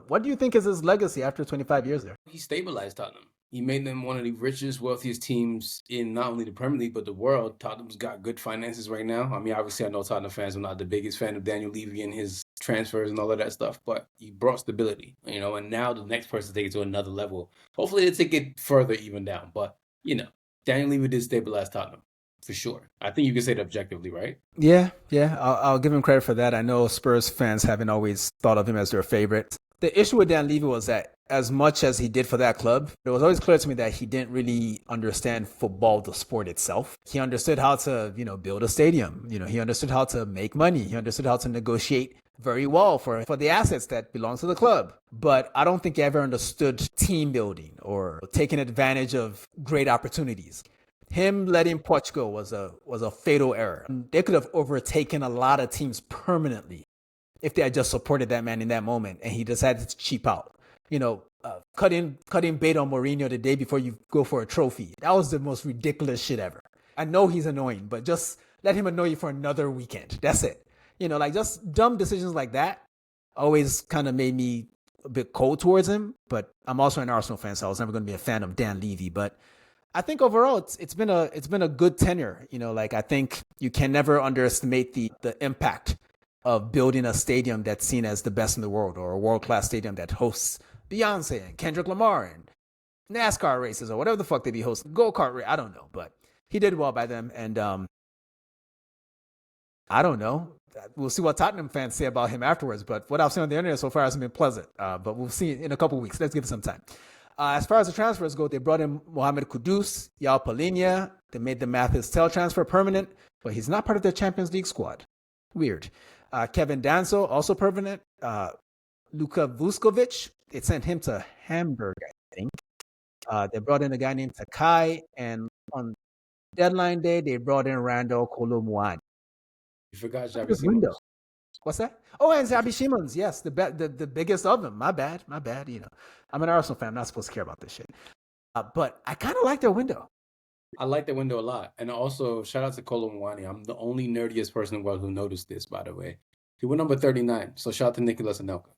What do you think is his legacy after 25 years there? He stabilized Tottenham. He made them one of the richest, wealthiest teams in not only the Premier League but the world. Tottenham's got good finances right now. I mean, obviously, I know Tottenham fans. I'm not the biggest fan of Daniel Levy and his transfers and all of that stuff, but he brought stability, and now the next person take it to another level. Hopefully, they take it further, even down. But Daniel Levy did stabilize Tottenham for sure. I think you can say it objectively, right? Yeah. I'll give him credit for that. I know Spurs fans haven't always thought of him as their favorite. The issue with Dan Levy was that as much as he did for that club, it was always clear to me that he didn't really understand football, the sport itself. He understood how to, build a stadium. He understood how to make money. He understood how to negotiate very well for the assets that belong to the club. But I don't think he ever understood team building or taking advantage of great opportunities. Him letting Portugal was a fatal error. They could have overtaken a lot of teams permanently if they had just supported that man in that moment, and he decided to cheap out. Cutting bait on Mourinho the day before you go for a trophy. That was the most ridiculous shit ever. I know he's annoying, but just let him annoy you for another weekend. That's it. Just dumb decisions like that always kind of made me a bit cold towards him. But I'm also an Arsenal fan, so I was never going to be a fan of Dan Levy. But I think overall it's been a good tenure. I think you can never underestimate the impact of building a stadium that's seen as the best in the world, or a world-class stadium that hosts Beyonce and Kendrick Lamar and NASCAR races or whatever the fuck they be hosting, go-kart race, I don't know, but he did well by them, and I don't know. We'll see what Tottenham fans say about him afterwards, but what I've seen on the internet so far hasn't been pleasant, but we'll see in a couple weeks. Let's give it some time. As far as the transfers go, they brought in Mohamed Kudus, Yao Polinia. They made the Mathis Tel transfer permanent, but he's not part of their Champions League squad. Weird. Kevin Danso, also permanent. Luka Vuskovic, they sent him to Hamburg, I think. They brought in a guy named Takai, and on deadline day, they brought in Randall Kolomuani. You forgot Xabi Simons. What's that? Oh, and Xabi Simons, yes, the biggest of them. My bad. I'm an Arsenal fan. I'm not supposed to care about this shit. But I kind of like their window. I like the window a lot. And also, shout out to Kolomuani. I'm the only nerdiest person in the world who noticed this, by the way. He went number 39. So shout out to Nicolas Anelka.